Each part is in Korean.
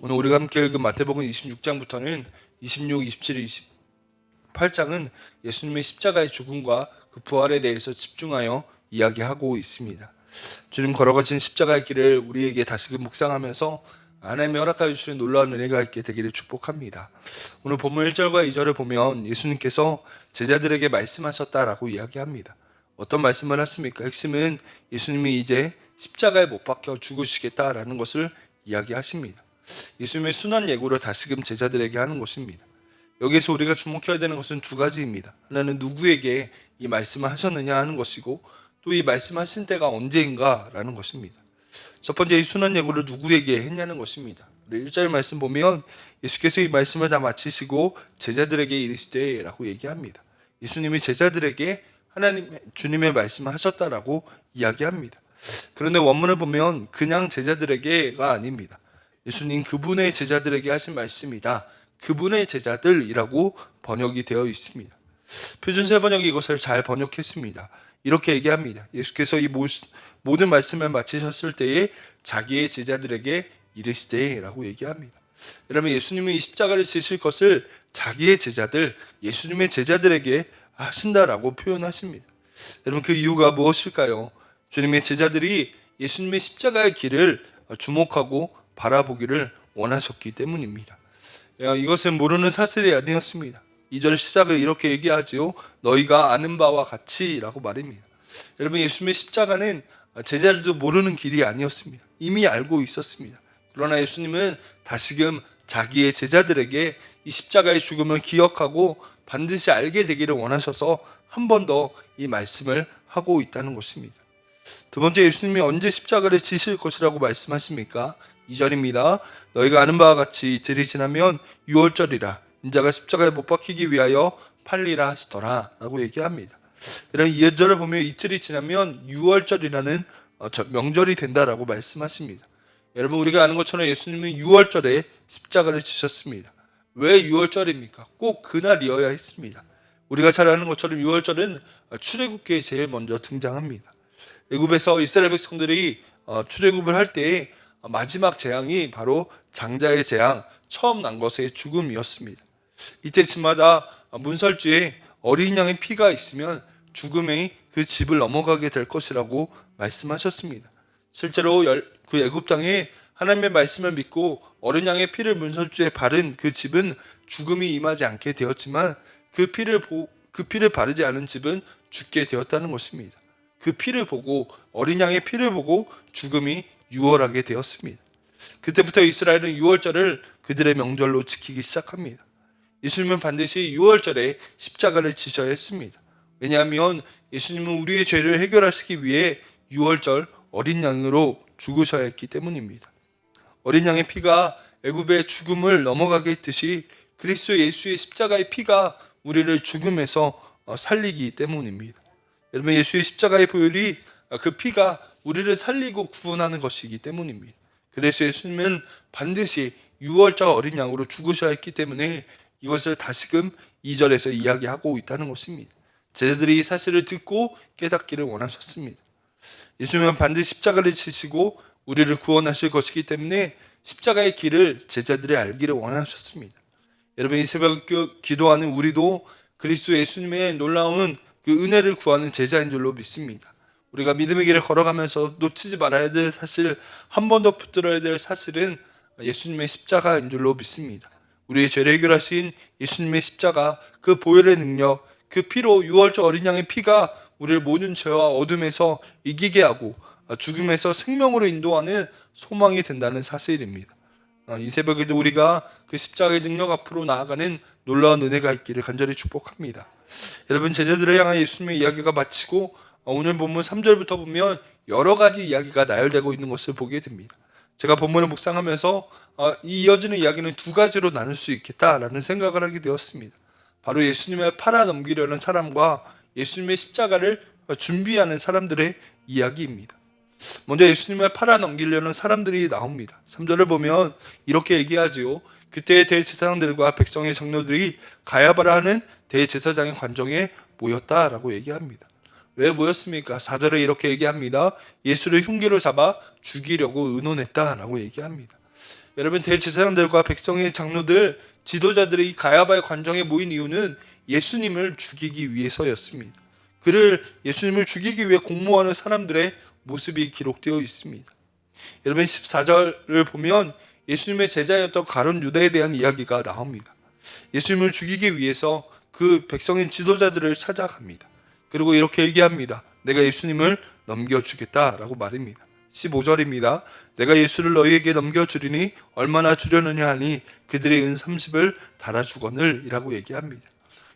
오늘 우리가 함께 읽은 마태복음 26장부터는 26, 27, 28장은 예수님의 십자가의 죽음과 그 부활에 대해서 집중하여 이야기하고 있습니다. 주님 걸어가신 십자가의 길을 우리에게 다시금 묵상하면서 하나님의 허락하여 주시는 놀라운 은혜가 있게 되기를 축복합니다. 오늘 본문 1절과 2절을 보면 예수님께서 제자들에게 말씀하셨다라고 이야기합니다. 어떤 말씀을 하십니까? 핵심은 예수님이 이제 십자가에 못 박혀 죽으시겠다라는 것을 이야기하십니다. 예수님의 순환 예고를 다시금 제자들에게 하는 것입니다. 여기에서 우리가 주목해야 되는 것은 두 가지입니다. 하나는 누구에게 이 말씀을 하셨느냐 하는 것이고, 또 이 말씀하신 때가 언제인가 라는 것입니다. 첫 번째, 이 순환 예고를 누구에게 했냐는 것입니다. 1절 말씀 보면 예수께서 이 말씀을 다 마치시고 제자들에게 이르시되 라고 얘기합니다. 예수님이 제자들에게 주님의 말씀을 하셨다라고 이야기합니다. 그런데 원문을 보면 그냥 제자들에게가 아닙니다. 예수님 그분의 제자들에게 하신 말씀이다. 그분의 제자들이라고 번역이 되어 있습니다. 표준세 번역이 이것을 잘 번역했습니다. 이렇게 얘기합니다. 예수께서 이 모든 말씀을 마치셨을 때에 자기의 제자들에게 이르시되 라고 얘기합니다. 여러분, 예수님이 이 십자가를 지실 것을 자기의 제자들, 예수님의 제자들에게 하신다라고 표현하십니다. 여러분, 그 이유가 무엇일까요? 주님의 제자들이 예수님의 십자가의 길을 주목하고 바라보기를 원하셨기 때문입니다. 이것은 모르는 사실이 아니었습니다. 2절 시작을 이렇게 얘기하지요. 너희가 아는 바와 같이 라고 말입니다. 여러분, 예수님의 십자가는 제자들도 모르는 길이 아니었습니다. 이미 알고 있었습니다. 그러나 예수님은 다시금 자기의 제자들에게 이 십자가의 죽음을 기억하고 반드시 알게 되기를 원하셔서 한 번 더 이 말씀을 하고 있다는 것입니다. 두 번째, 예수님이 언제 십자가를 지실 것이라고 말씀하십니까? 2절입니다. 너희가 아는 바와 같이 이틀이 지나면 유월절이라 인자가 십자가에 못 박히기 위하여 팔리라 하시더라 라고 얘기합니다. 이런 2절을 보면 이틀이 지나면 유월절이라는 명절이 된다라고 말씀하십니다. 여러분, 우리가 아는 것처럼 예수님은 유월절에 십자가를 지셨습니다. 왜 유월절입니까? 꼭 그날이어야 했습니다. 우리가 잘 아는 것처럼 유월절은 출애굽기에 제일 먼저 등장합니다. 애굽에서 이스라엘 백성들이 출애굽을 할 때에 마지막 재앙이 바로 장자의 재앙, 처음 난 것의 죽음이었습니다. 이때쯤마다 문설주에 어린 양의 피가 있으면 죽음의 그 집을 넘어가게 될 것이라고 말씀하셨습니다. 실제로 그 애굽 땅에 하나님의 말씀을 믿고 어린 양의 피를 문설주에 바른 그 집은 죽음이 임하지 않게 되었지만 그 피를 바르지 않은 집은 죽게 되었다는 것입니다. 그 피를 보고, 어린 양의 피를 보고 죽음이 유월하게 되었습니다. 그때부터 이스라엘은 유월절을 그들의 명절로 지키기 시작합니다. 예수님은 반드시 유월절에 십자가를 지셔야 했습니다. 왜냐하면 예수님은 우리의 죄를 해결하시기 위해 유월절 어린 양으로 죽으셔야 했기 때문입니다. 어린 양의 피가 애굽의 죽음을 넘어가게 했듯이 그리스도 예수의 십자가의 피가 우리를 죽음에서 살리기 때문입니다. 여러분, 예수의 십자가의 보혈이, 그 피가 우리를 살리고 구원하는 것이기 때문입니다. 그래서 예수님은 반드시 유월절 어린 양으로 죽으셔야 했기 때문에 이것을 다시금 2절에서 이야기하고 있다는 것입니다. 제자들이 이 사실을 듣고 깨닫기를 원하셨습니다. 예수님은 반드시 십자가를 지시고 우리를 구원하실 것이기 때문에 십자가의 길을 제자들이 알기를 원하셨습니다. 여러분, 이 새벽 기도하는 우리도 그리스도 예수님의 놀라운 그 은혜를 구하는 제자인 줄로 믿습니다. 우리가 믿음의 길을 걸어가면서 놓치지 말아야 될 사실, 한 번 더 붙들어야 될 사실은 예수님의 십자가인 줄로 믿습니다. 우리의 죄를 해결하신 예수님의 십자가, 그 보혈의 능력, 그 피로 유월절 어린 양의 피가 우리를 모든 죄와 어둠에서 이기게 하고 죽음에서 생명으로 인도하는 소망이 된다는 사실입니다. 이 새벽에도 우리가 그 십자가의 능력 앞으로 나아가는 놀라운 은혜가 있기를 간절히 축복합니다. 여러분, 제자들을 향한 예수님의 이야기가 마치고 오늘 본문 3절부터 보면 여러 가지 이야기가 나열되고 있는 것을 보게 됩니다. 제가 본문을 묵상하면서 이 이어지는 이야기는 두 가지로 나눌 수 있겠다라는 생각을 하게 되었습니다. 바로 예수님을 팔아 넘기려는 사람과 예수님의 십자가를 준비하는 사람들의 이야기입니다. 먼저 예수님을 팔아 넘기려는 사람들이 나옵니다. 3절을 보면 이렇게 얘기하지요. 그때의 대제사장들과 백성의 장로들이 가야바라 하는 대제사장의 관정에 모였다라고 얘기합니다. 왜 모였습니까? 4절에 이렇게 얘기합니다. 예수를 흉기로 잡아 죽이려고 의논했다라고 얘기합니다. 여러분, 대제사장들과 백성의 장로들, 지도자들이 이 가야바의 관정에 모인 이유는 예수님을 죽이기 위해서였습니다. 예수님을 죽이기 위해 공모하는 사람들의 모습이 기록되어 있습니다. 여러분, 14절을 보면 예수님의 제자였던 가룟 유다에 대한 이야기가 나옵니다. 예수님을 죽이기 위해서 그 백성의 지도자들을 찾아갑니다. 그리고 이렇게 얘기합니다. 내가 예수님을 넘겨주겠다라고 말입니다. 15절입니다. 내가 예수를 너희에게 넘겨주리니 얼마나 주려느냐 하니 그들의 은 30을 달아주거늘 이라고 얘기합니다.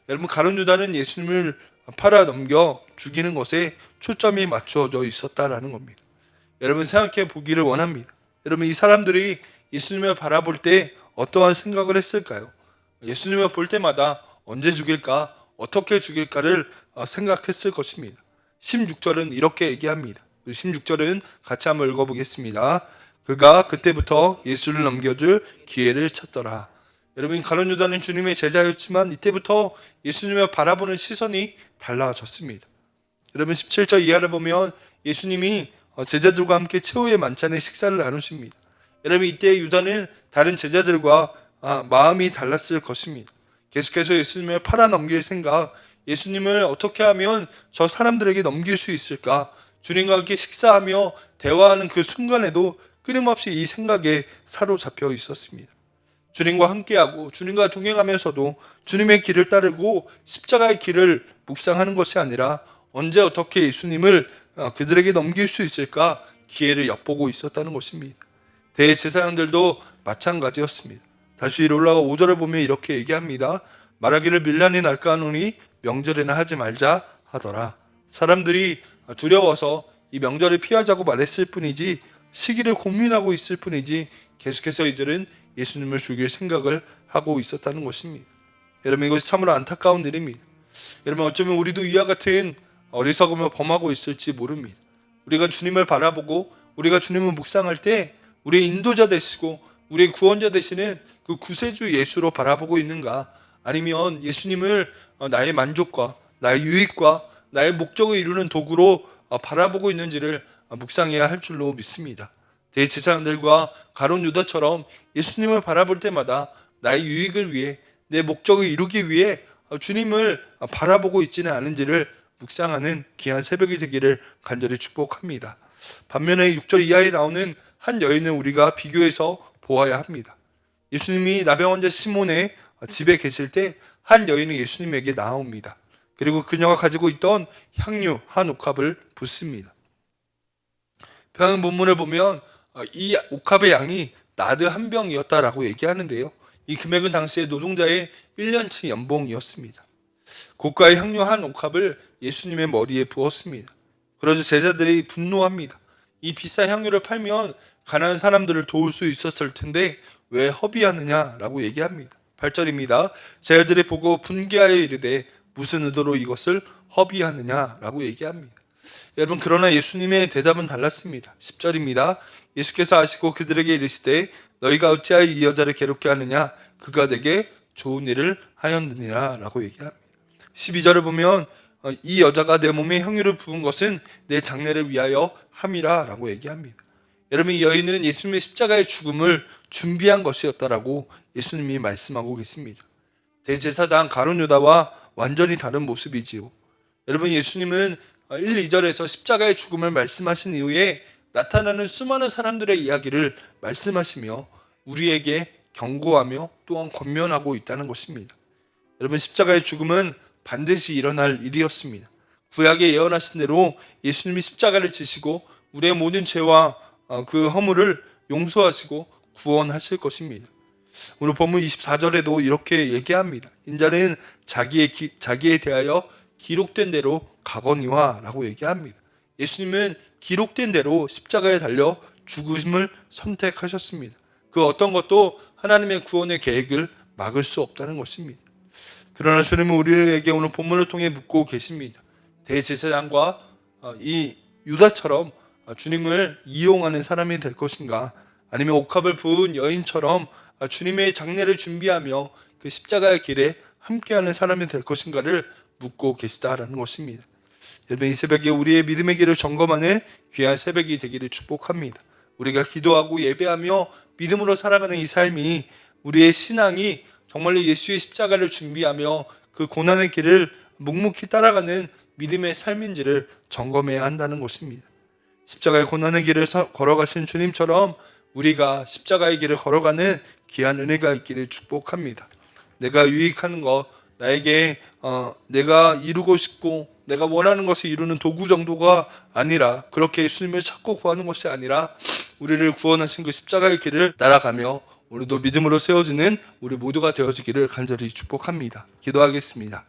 여러분, 가룟 유다는 예수님을 팔아 넘겨 죽이는 것에 초점이 맞춰져 있었다라는 겁니다. 여러분, 생각해 보기를 원합니다. 여러분, 이 사람들이 예수님을 바라볼 때 어떠한 생각을 했을까요? 예수님을 볼 때마다 언제 죽일까, 어떻게 죽일까를 생각했을 것입니다. 16절은 이렇게 얘기합니다. 16절은 같이 한번 읽어보겠습니다. 그가 그때부터 예수를 넘겨줄 기회를 찾더라. 여러분, 가룟 유다는 주님의 제자였지만 이때부터 예수님을 바라보는 시선이 달라졌습니다. 여러분, 17절 이하를 보면 예수님이 제자들과 함께 최후의 만찬의 식사를 나누십니다. 여러분, 이때 유다는 다른 제자들과 마음이 달랐을 것입니다. 계속해서 예수님을 팔아 넘길 생각, 예수님을 어떻게 하면 저 사람들에게 넘길 수 있을까, 주님과 함께 식사하며 대화하는 그 순간에도 끊임없이 이 생각에 사로잡혀 있었습니다. 주님과 함께하고 주님과 동행하면서도 주님의 길을 따르고 십자가의 길을 묵상하는 것이 아니라 언제 어떻게 예수님을 그들에게 넘길 수 있을까 기회를 엿보고 있었다는 것입니다. 대제사장들도 마찬가지였습니다. 다시 위로 올라가 5절을 보면 이렇게 얘기합니다. 말하기를 밀란이 날까 하노니 명절에나 하지 말자 하더라. 사람들이 두려워서 이 명절을 피하자고 말했을 뿐이지 시기를 고민하고 있을 뿐이지 계속해서 이들은 예수님을 죽일 생각을 하고 있었다는 것입니다. 여러분, 이것이 참으로 안타까운 일입니다. 여러분, 어쩌면 우리도 이와 같은 어리석음을 범하고 있을지 모릅니다. 우리가 주님을 바라보고 우리가 주님을 묵상할 때 우리의 인도자 되시고 우리의 구원자 되시는 그 구세주 예수로 바라보고 있는가, 아니면 예수님을 나의 만족과 나의 유익과 나의 목적을 이루는 도구로 바라보고 있는지를 묵상해야 할 줄로 믿습니다. 대제사장들과 가룟 유다처럼 예수님을 바라볼 때마다 나의 유익을 위해 내 목적을 이루기 위해 주님을 바라보고 있지는 않은지를 묵상하는 귀한 새벽이 되기를 간절히 축복합니다. 반면에 6절 이하에 나오는 한 여인을 우리가 비교해서 보아야 합니다. 예수님이 나병 환자 시몬의 집에 계실 때 한 여인이 예수님에게 나옵니다. 그리고 그녀가 가지고 있던 향유 한 옥합을 붓습니다. 평행 본문을 보면 이 옥합의 양이 나드 한 병이었다라고 얘기하는데요. 이 금액은 당시의 노동자의 1년치 연봉이었습니다. 고가의 향유 한 옥합을 예수님의 머리에 부었습니다. 그러자 제자들이 분노합니다. 이 비싼 향유를 팔면 가난한 사람들을 도울 수 있었을 텐데 왜 허비하느냐라고 얘기합니다. 8절입니다. 제자들이 보고 분개하여 이르되 무슨 의도로 이것을 허비하느냐라고 얘기합니다. 여러분, 그러나 예수님의 대답은 달랐습니다. 10절입니다. 예수께서 아시고 그들에게 이르시되 너희가 어찌하여 이 여자를 괴롭게 하느냐, 그가 내게 좋은 일을 하였느니라 라고 얘기합니다. 12절을 보면 이 여자가 내 몸에 향유를 부은 것은 내 장례를 위하여 함이라 라고 얘기합니다. 여러분, 이 여인은 예수님의 십자가의 죽음을 준비한 것이었다라고 예수님이 말씀하고 계십니다. 대제사장 가룟 유다와 완전히 다른 모습이지요. 여러분, 예수님은 1, 2절에서 십자가의 죽음을 말씀하신 이후에 나타나는 수많은 사람들의 이야기를 말씀하시며 우리에게 경고하며 또한 권면하고 있다는 것입니다. 여러분, 십자가의 죽음은 반드시 일어날 일이었습니다. 구약에 예언하신 대로 예수님이 십자가를 지시고 우리의 모든 죄와 그 허물을 용서하시고 구원하실 것입니다. 오늘 본문 24절에도 이렇게 얘기합니다. 인자는 자기에 대하여 기록된 대로 가거니와 라고 얘기합니다. 예수님은 기록된 대로 십자가에 달려 죽으심을 선택하셨습니다. 그 어떤 것도 하나님의 구원의 계획을 막을 수 없다는 것입니다. 그러나 주님은 우리에게 오늘 본문을 통해 묻고 계십니다. 대제사장과 이 유다처럼 주님을 이용하는 사람이 될 것인가, 아니면 옥합을 부은 여인처럼 주님의 장례를 준비하며 그 십자가의 길에 함께하는 사람이 될 것인가를 묻고 계시다라는 것입니다. 여러분, 이 새벽에 우리의 믿음의 길을 점검하는 귀한 새벽이 되기를 축복합니다. 우리가 기도하고 예배하며 믿음으로 살아가는 이 삶이 우리의 신앙이 정말로 예수의 십자가를 준비하며 그 고난의 길을 묵묵히 따라가는 믿음의 삶인지를 점검해야 한다는 것입니다. 십자가의 고난의 길을 걸어가신 주님처럼 우리가 십자가의 길을 걸어가는 귀한 은혜가 있기를 축복합니다. 내가 유익하는 것, 나에게 내가 이루고 싶고 내가 원하는 것을 이루는 도구 정도가 아니라, 그렇게 예수님을 찾고 구하는 것이 아니라 우리를 구원하신 그 십자가의 길을 따라가며 우리도 믿음으로 세워지는 우리 모두가 되어지기를 간절히 축복합니다. 기도하겠습니다.